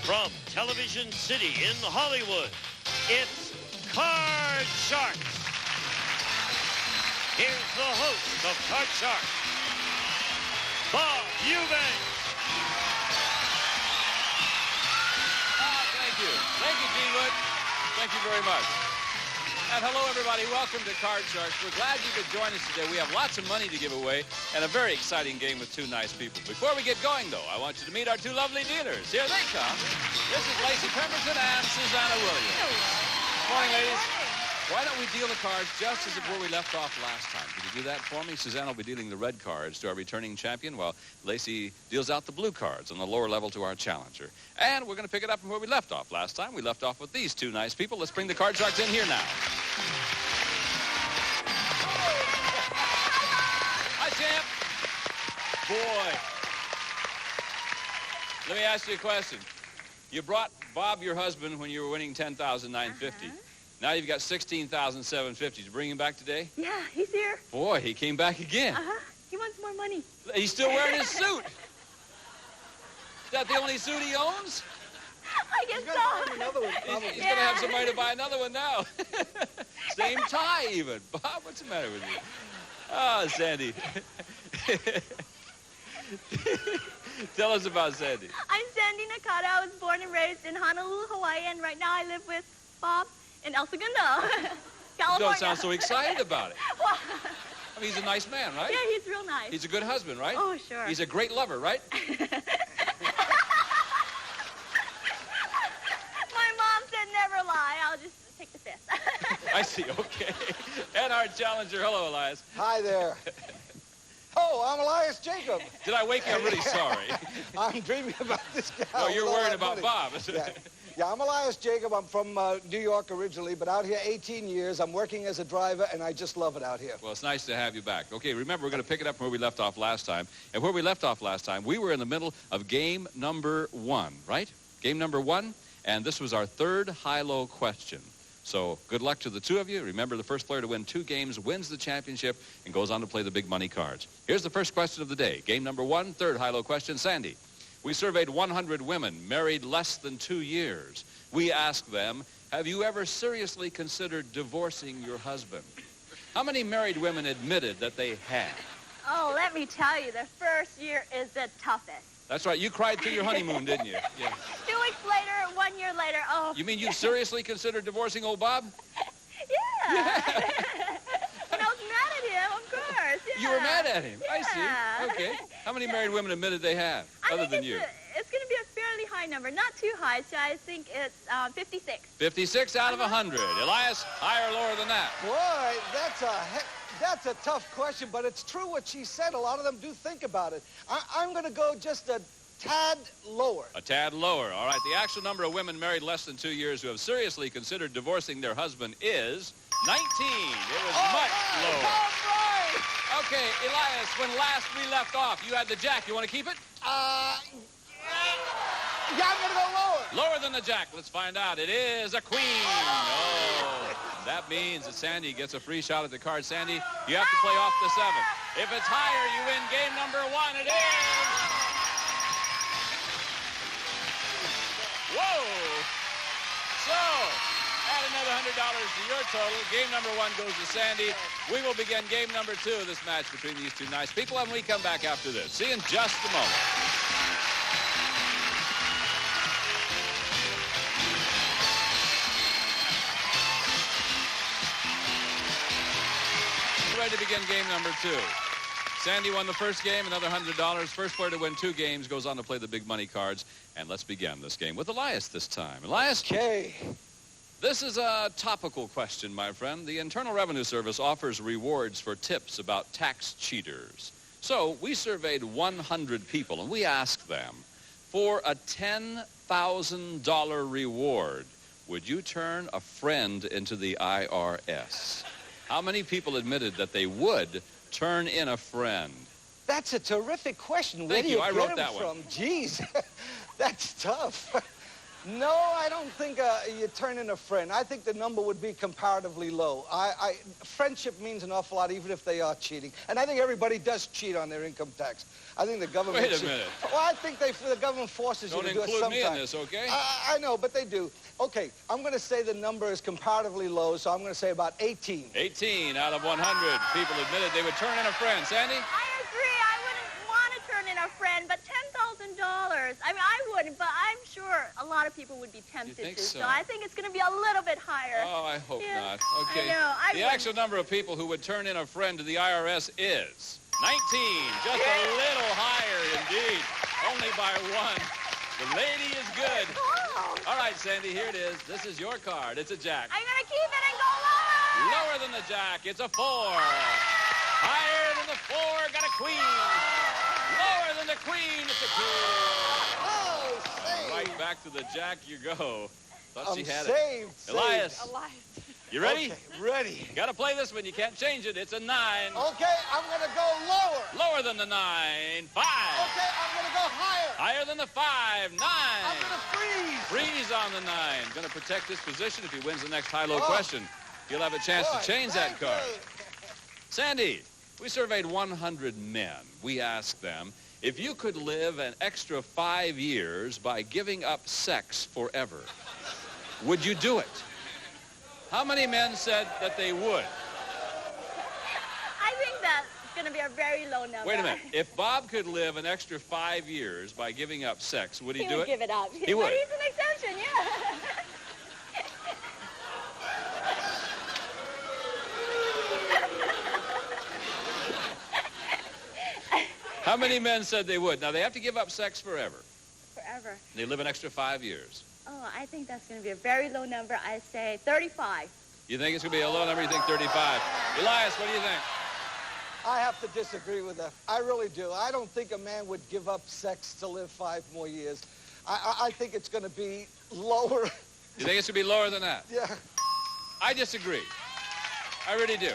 From Television City in Hollywood, it's Card Sharks. Here's the host of Card Sharks, Bob Eubanks. Thank you. Thank you, Gene. Thank you very much. And hello, everybody. Welcome to Card Sharks. We're glad you could join us today. We have lots of money to give away and a very exciting game with two nice people. Before we get going, though, I want you to meet our two lovely dealers. Here they come. This is Lacey Pemberton and Susanna Williams. Good morning, ladies. Why don't we deal the cards just as where we left off last time? Could you do that for me? Susanna will be dealing the red cards to our returning champion, while Lacey deals out the blue cards on the lower level to our challenger. And we're going to pick it up from where we left off last time. We left off with these two nice people. Let's bring the Card Sharks in here now. Hi, champ. Boy. Let me ask you a question. You brought Bob, your husband, when you were winning $10,950. Now you've got $16,750. Did you bring him back today? Yeah, he's here. Boy, he came back again. He wants more money. He's still wearing his suit. Is that the only suit he owns? I guess so. He's going to have somebody to buy another one now. Same tie, even. Bob, what's the matter with you? Oh, Sandy. Tell us about Sandy. I'm Sandy Nakata. I was born and raised in Honolulu, Hawaii, and right now I live with Bob in El Segundo, California. You don't sound so excited about it. Well, I mean, he's a nice man, right? yeah, he's real nice. He's a good husband, right? Oh, sure. He's a great lover, right? My mom said never lie. I'll just take the fifth. I see, okay. And our challenger, hello, Elias. Hi there. Oh, I'm Elias Jacob. Did I wake you? I'm really sorry. I'm dreaming about this guy. Oh, you're worried about Bob. Yeah, I'm Elias Jacob. I'm from New York originally, but out here 18 years. I'm working as a driver, and I just love it out here. Well, it's nice to have you back. Okay, remember, we're going to pick it up from where we left off last time. And where we left off last time, we were in the middle of game number 1, right? Game number 1, and this was our third high-low question. So good luck to the two of you. Remember, the first player to win 2 games wins the championship and goes on to play the big money cards. Here's the first question of the day. Game number 1, third high-low question. Sandy, we surveyed 100 women married less than 2 years. We asked them, have you ever seriously considered divorcing your husband? How many married women admitted that they had? Oh, let me tell you, the first year is the toughest. That's right. You cried through your honeymoon, didn't you? Yeah. 2 weeks later, 1 year later, oh. You mean you seriously considered divorcing old Bob? Yeah. And I was mad at him, of course. Yeah. You were mad at him? Yeah. I see. Okay. How many married women admitted they had, other than you? It's going to be a fairly high number. Not too high, so I think it's 56. 56 out of 100. Elias, higher or lower than that? Boy, that's a tough question, but it's true what she said. A lot of them do think about it. I'm going to go just a tad lower. A tad lower. All right. The actual number of women married less than 2 years who have seriously considered divorcing their husband is 19. It was much lower. All right. Okay, Elias, when last we left off, you had the jack. You want to keep it? Yeah, I'm going to go lower. Lower than the jack. Let's find out. It is a queen. Oh, that means that Sandy gets a free shot at the card. Sandy, you have to play off the 7. If it's higher, you win game number 1. It is. Whoa. So, add another $100 to your total. Game number 1 goes to Sandy. We will begin game number 2 of this match between these two nice people, and we come back after this. See you in just a moment. Ready to begin game number 2. Sandy won the first game, another $100. First player to win 2 games goes on to play the big money cards. And let's begin this game with Elias this time. Elias? Okay. This is a topical question, my friend. The Internal Revenue Service offers rewards for tips about tax cheaters. So we surveyed 100 people, and we asked them, for a $10,000 reward, would you turn a friend into the IRS? How many people admitted that they would turn in a friend? That's a terrific question. Thank you. I wrote that one. Jeez, that's tough. No, I don't think you turn in a friend. I think the number would be comparatively low. Friendship means an awful lot, even if they are cheating. And I think everybody does cheat on their income tax. I think the government... Wait a minute. Well, I think the government forces you to do it sometimes. Don't include me in this, okay? I know, but they do. Okay, I'm going to say the number is comparatively low, so I'm going to say about 18. 18 out of 100 people admitted they would turn in a friend. Sandy? I agree. I wouldn't want to turn in a friend, but $10,000. I mean, I wouldn't, but I'm sure a lot of people would be tempted think to. so? So I think it's going to be a little bit higher. Oh, I hope not. Okay. I know. The actual number of people who would turn in a friend to the IRS is 19. Just a little higher indeed. Only by one. The lady is good. Oh. All right, Sandy, here it is. This is your card. It's a jack. I'm going to keep it and go lower. Lower than the jack. It's a 4. Higher than the 4. Got a queen. Lower than the queen. It's a king. Oh, saved. Right back to the jack you go. Thought she had saved. it. Elias, Elias. you ready? Okay, ready. You got to play this one. You can't change it. It's a 9. Okay, I'm going to go lower. Lower than the 9. 5. Okay, I'm going to go higher. Higher than the 5. 9. I'm going to freeze. Freeze on the 9. Going to protect this position if he wins the next high-low question. He'll have a chance to change that card. Sandy, we surveyed 100 men. We asked them, if you could live an extra 5 years by giving up sex forever, would you do it? How many men said that they would? I think that's going to be a very low number. Wait a minute. If Bob could live an extra 5 years by giving up sex, would he do would it? give it up. He would. But he's an exception, yeah. How many men said they would? Now, they have to give up sex forever. Forever. They live an extra 5 years. Oh, I think that's going to be a very low number. I say 35. You think it's going to be a low number? You think 35? Elias, what do you think? I have to disagree with that. I really do. I don't think a man would give up sex to live 5 more years. I think it's going to be lower. You think it's going to be lower than that? Yeah. I disagree. I really do.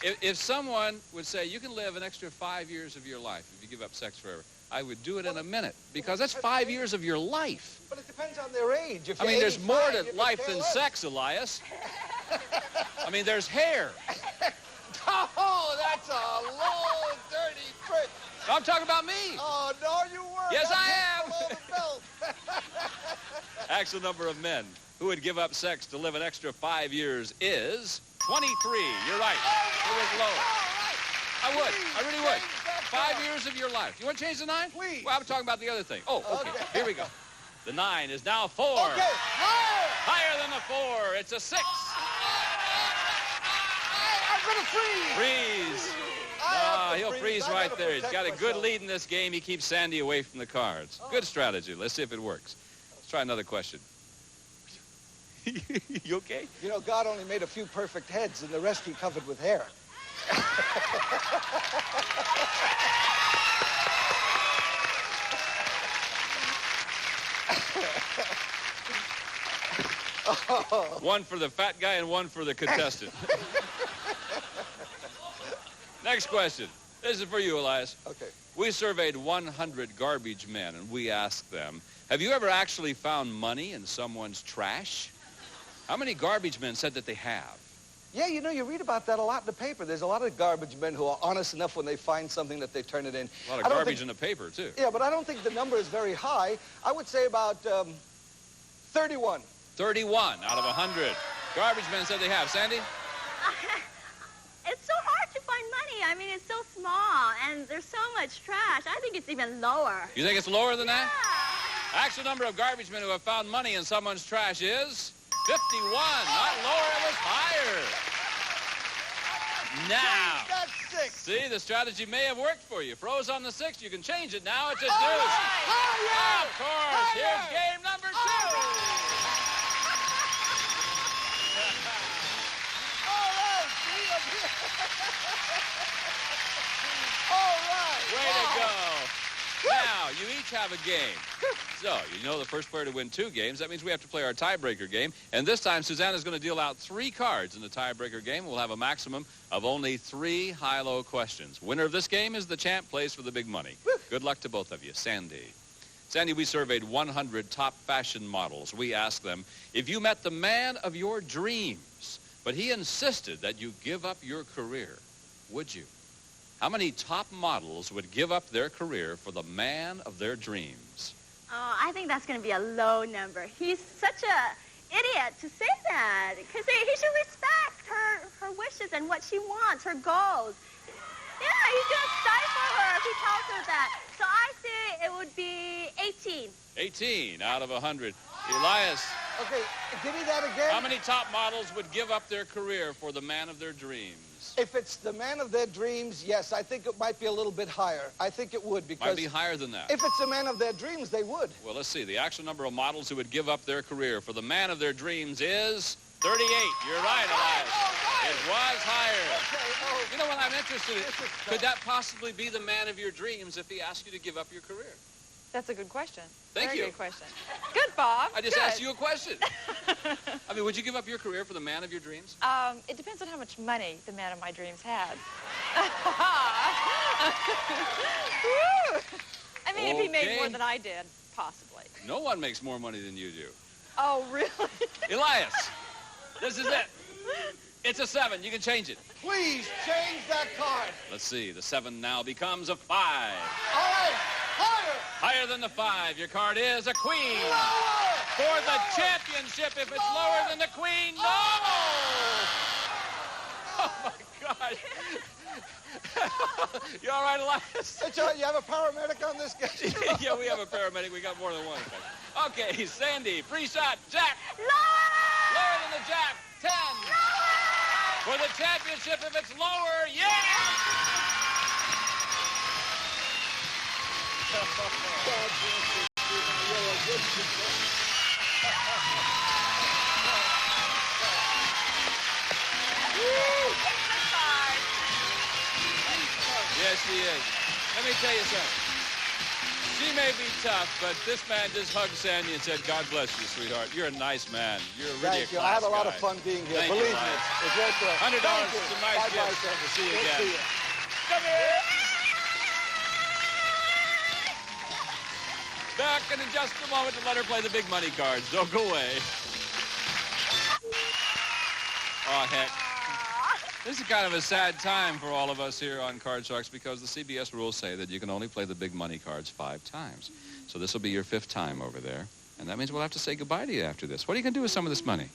If someone would say, you can live an extra 5 years of your life if you give up sex forever, I would do it in a minute, because that's 5 years of your life. But it depends on their age. If I mean, you're there's more 85, to you life could care than less. sex, Elias. I mean, there's hair. Oh, that's a low, dirty trick. I'm talking about me. Oh, no, you weren't. Yes, That's I am. below the belt. Actual number of men who would give up sex to live an extra 5 years is 23. You're right. It was low. I would. I really would. 5 years of your life. You want to change the 9? Please. Well, I'm talking about the other thing. Oh, okay. Here we go. The 9 is now 4. Okay, higher. Higher than the 4. It's a 6. I'm going to freeze. Freeze. I have to He'll freeze I right gotta there. He's protect got a good myself. lead in this game. He keeps Sandy away from the cards. Good strategy. Let's see if it works. Let's try another question. You okay? You know, God only made a few perfect heads, and the rest he covered with hair. One for the fat guy and one for the contestant. Next question. This is for you, Elias. Okay. We surveyed 100 garbage men, and we asked them, have you ever actually found money in someone's trash? How many garbage men said that they have? Yeah, you know, you read about that a lot in the paper. There's a lot of garbage men who are honest enough when they find something that they turn it in. A lot of garbage in the paper, too. Yeah, but I don't think the number is very high. I would say about 31. 31 out of 100. Garbage men said they have. Sandy? It's so hard to find money. I mean, it's so small, and there's so much trash. I think it's even lower. You think it's lower than that? Yeah. Actual number of garbage men who have found money in someone's trash is 51. Not lower, it was higher. Now, That's 6. see, the strategy may have worked for you. Froze on the 6. You can change it now. It's a deuce. Higher! Of course. Here's game number 2. All right, see, I'm here. All right. Way to go. Now, you each have a game. So, you know the first player to win 2 games. That means we have to play our tiebreaker game. And this time, Susanna's going to deal out 3 cards in the tiebreaker game. We'll have a maximum of only 3 high-low questions. Winner of this game is the champ, plays for the big money. Good luck to both of you. Sandy. Sandy, we surveyed 100 top fashion models. We asked them, if you met the man of your dreams, but he insisted that you give up your career, would you? How many top models would give up their career for the man of their dreams? Oh, I think that's going to be a low number. He's such a idiot to say that, because he should respect her wishes and what she wants, her goals. Yeah, he's going to stifle her if he tells her that. So I say it would be 18. 18 out of 100. Elias. Okay, give me that again. How many top models would give up their career for the man of their dreams? If it's the man of their dreams, yes, I think it might be a little bit higher. I think it would, because... Might be higher than that. If it's the man of their dreams, they would. Well, let's see. The actual number of models who would give up their career for the man of their dreams is 38. You're right, Elias. It was higher. Okay, You know what I'm interested in? Could that possibly be the man of your dreams if he asked you to give up your career? That's a good question. Thank Very you. good question. Good, Bob. I just Good. asked you a question. I mean, would you give up your career for the man of your dreams? It depends on how much money the man of my dreams had. I mean, if he made more than I did, possibly. No one makes more money than you do. Oh, really? Elias, this is it. It's a 7. You can change it. please change that card. Let's see. The 7 now becomes a 5. All right, higher. Higher than the 5. Your card is a queen. Lower. For the championship, if it's lower than the queen, no! Oh, my God. You all right, Elias? It's all right. You have a paramedic on this case? Yeah, we have a paramedic. We got more than one. Okay, Sandy, free shot, Jack. Lower! Lower than the Jack, 10. For the championship, if it's lower, yeah! Yes, she is. Let me tell you something. She may be tough, but this man just hugged Sandy and said, God bless you, sweetheart. You're a nice man. You're really Thank a you. class I had a lot guy. of fun being here. Thank Believe you, me, Elias. it's right there. $100 Thank you. is a nice Bye-bye, gift. Sandy. We'll see you We'll again. see you. Come here. Back in just a moment to let her play the big money cards. Don't go away. Oh, heck. This is kind of a sad time for all of us here on Card Sharks because the CBS rules say that you can only play the big money cards 5 times. So this will be your 5th time over there. And that means we'll have to say goodbye to you after this. What are you going to do with some of this money?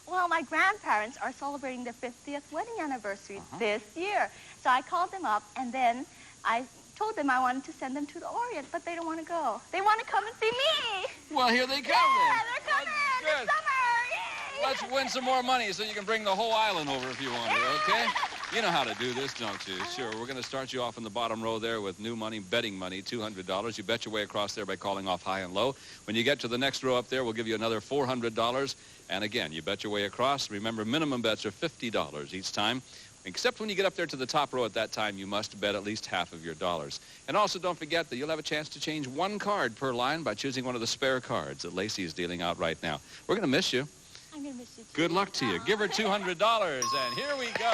Well, my grandparents are celebrating their 50th wedding anniversary this year. So I called them up, and then I told them I wanted to send them to the Orient, but they don't want to go. They want to come and see me. Well, here they come Yeah, then. they're coming That's this good. summer. Yay! Let's win some more money so you can bring the whole island over if you want to, okay? You know how to do this, don't you? Sure. We're going to start you off in the bottom row there with new money, betting money, $200. You bet your way across there by calling off high and low. When you get to the next row up there, we'll give you another $400. And again, you bet your way across. Remember, minimum bets are $50 each time. Except when you get up there to the top row at that time, you must bet at least half of your dollars. And also don't forget that you'll have a chance to change 1 card per line by choosing one of the spare cards that Lacey is dealing out right now. We're going to miss you. I'm going to miss you too. Good luck to you. Give her $200, and here we go.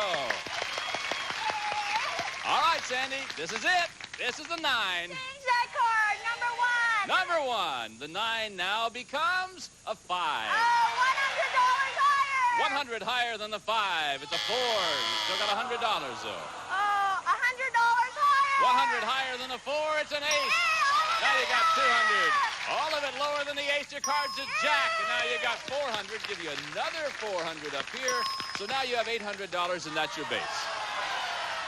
All right, Sandy, this is it. This is the 9. Change that card, number 1. Number 1. The 9 now becomes a 5. Oh, $100 higher. 100 higher than the 5. It's a 4. You still got $100, though. Oh, $100 higher. 100 higher than the 4. It's an ace. Now you got 200. All of it lower than the ace. Your card's a jack. And now you got 400. Give you another 400 up here. So now you have $800, and that's your base.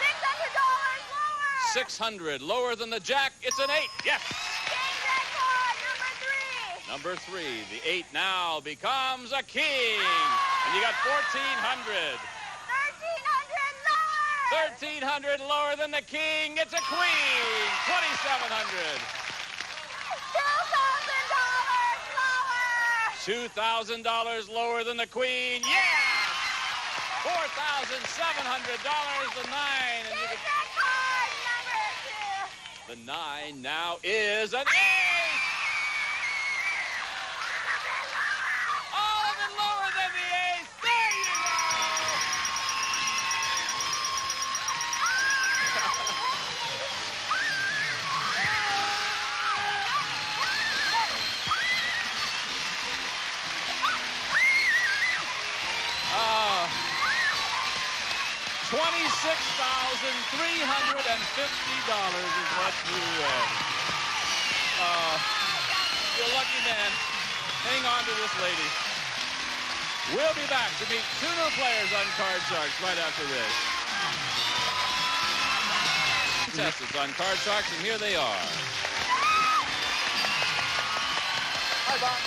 $600 lower. 600 lower than the jack. It's an 8. Yes. Change that card, number 3. Number 3. The 8 now becomes a king. And you got 1,400. 1,300 lower. 1,300 lower than the king. It's a queen. 2,700. $2,000 lower. $2,000 lower than the queen. Yeah! $4,700. The 9. And you Change can... that card, number 2. The 9 now is an ace. All of it lower than the ace. There you go. is what you win. You're a lucky man. Hang on to this lady. We'll be back to meet 2 new players on Card Sharks right after this. Contestants on Card Sharks, and here they are. Hi, Bob.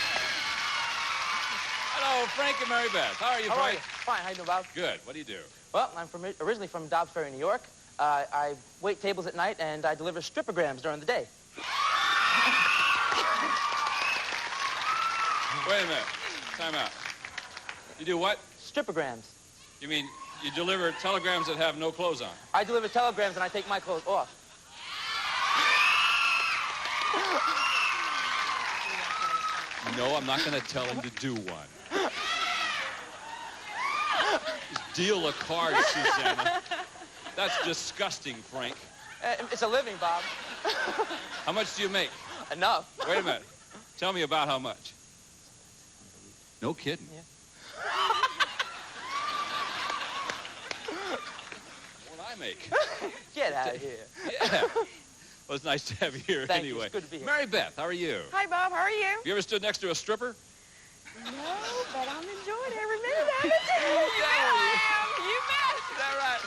Hello, Frank and Mary Beth. How are you, How are Frank? you? Fine. How you doing, Bob? Good. What do you do? Well, I'm originally from Dobbs Ferry, New York. I wait tables at night, and I deliver stripograms during the day. Wait a minute. Time out. You do what? Stripograms. You mean you deliver telegrams that have no clothes on? I deliver telegrams, and I take my clothes off. No, I'm not going to tell him to do one. Just deal a card, Susanna. That's disgusting, Frank. It's a living, Bob. How much do you make? Enough. Wait a minute. Tell me about how much. No kidding. Yeah. What I make? Get out of here. Yeah. Well, it's nice to have you here Thank you. anyway. It's good to be here. Mary Beth, how are you? Hi, Bob. How are you? Have you ever stood next to a stripper? No, but I'm enjoying every minute of it. You bet I am. You bet. Is that right?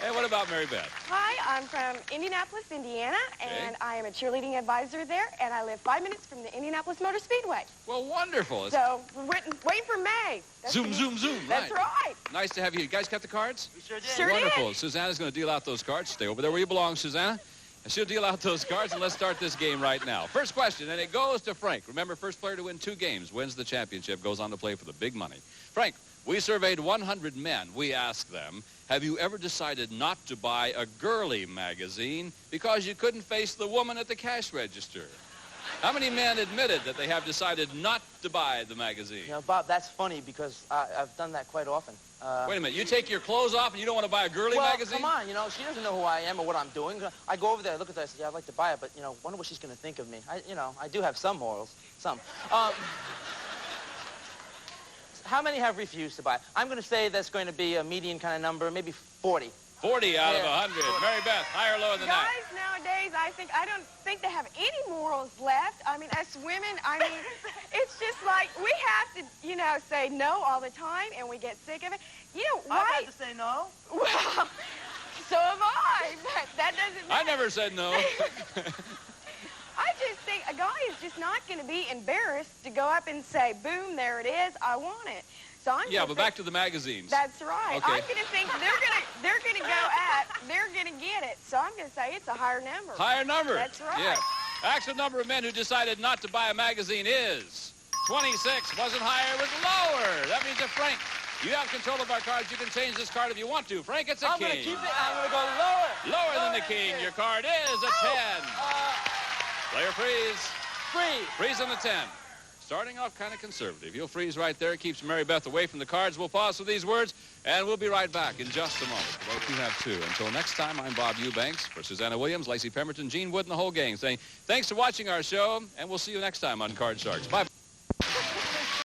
And what about Mary Beth? Hi, I'm from Indianapolis, Indiana, and I am a cheerleading advisor there, and I live 5 minutes from the Indianapolis Motor Speedway. Well, wonderful. So, we're waiting for May. Zoom, zoom, zoom. That's right. Nice to have you. You guys got the cards? We sure did. Sure Wonderful. did. Susanna's going to deal out those cards. Stay over there where you belong, Susanna. And she'll deal out those cards, and let's start this game right now. First question, and it goes to Frank. Remember, first player to win 2 games wins the championship, goes on to play for the big money. Frank, we surveyed 100 men. We asked them, have you ever decided not to buy a girly magazine because you couldn't face the woman at the cash register? How many men admitted that they have decided not to buy the magazine? You know, Bob, that's funny because I've done that quite often. Wait a minute. You take your clothes off and you don't want to buy a girly magazine? Come on, you know, she doesn't know who I am or what I'm doing. I go over there, I look at her, I say, yeah, I'd like to buy it, but, you know, wonder what she's going to think of me. I do have some morals. Some. How many have refused to buy? I'm going to say that's going to be a median kind of number, maybe 40. 40 out of 100. Mary Beth, higher or lower than that? Guys nowadays, I don't think they have any morals left. I mean, us women, it's just like we have to, you know, say no all the time, and we get sick of it. You know, why? I have to say no. Well, so have I, but that doesn't matter. I never said no. I just think a guy is just not going to be embarrassed to go up and say, boom, there it is, I want it. So I'm Yeah, but back to the magazines. That's right. Okay. I'm going to think they're going to get it. So I'm going to say it's a higher number. Higher number. That's right. Yeah. Actual number of men who decided not to buy a magazine is 26. Wasn't higher, it was lower. That means that Frank, you have control of our cards. You can change this card if you want to. Frank, it's a I'm king. going to keep it. I'm going to go lower. Lower than the king. Your card is a 10. Player freeze. Freeze on the 10. Starting off kind of conservative. He'll freeze right there. Keeps Mary Beth away from the cards. We'll pause for these words, and we'll be right back in just a moment. Both you have 2. Until next time, I'm Bob Eubanks. For Susanna Williams, Lacey Pemberton, Gene Wood, and the whole gang saying thanks for watching our show, and we'll see you next time on Card Sharks. Bye-bye.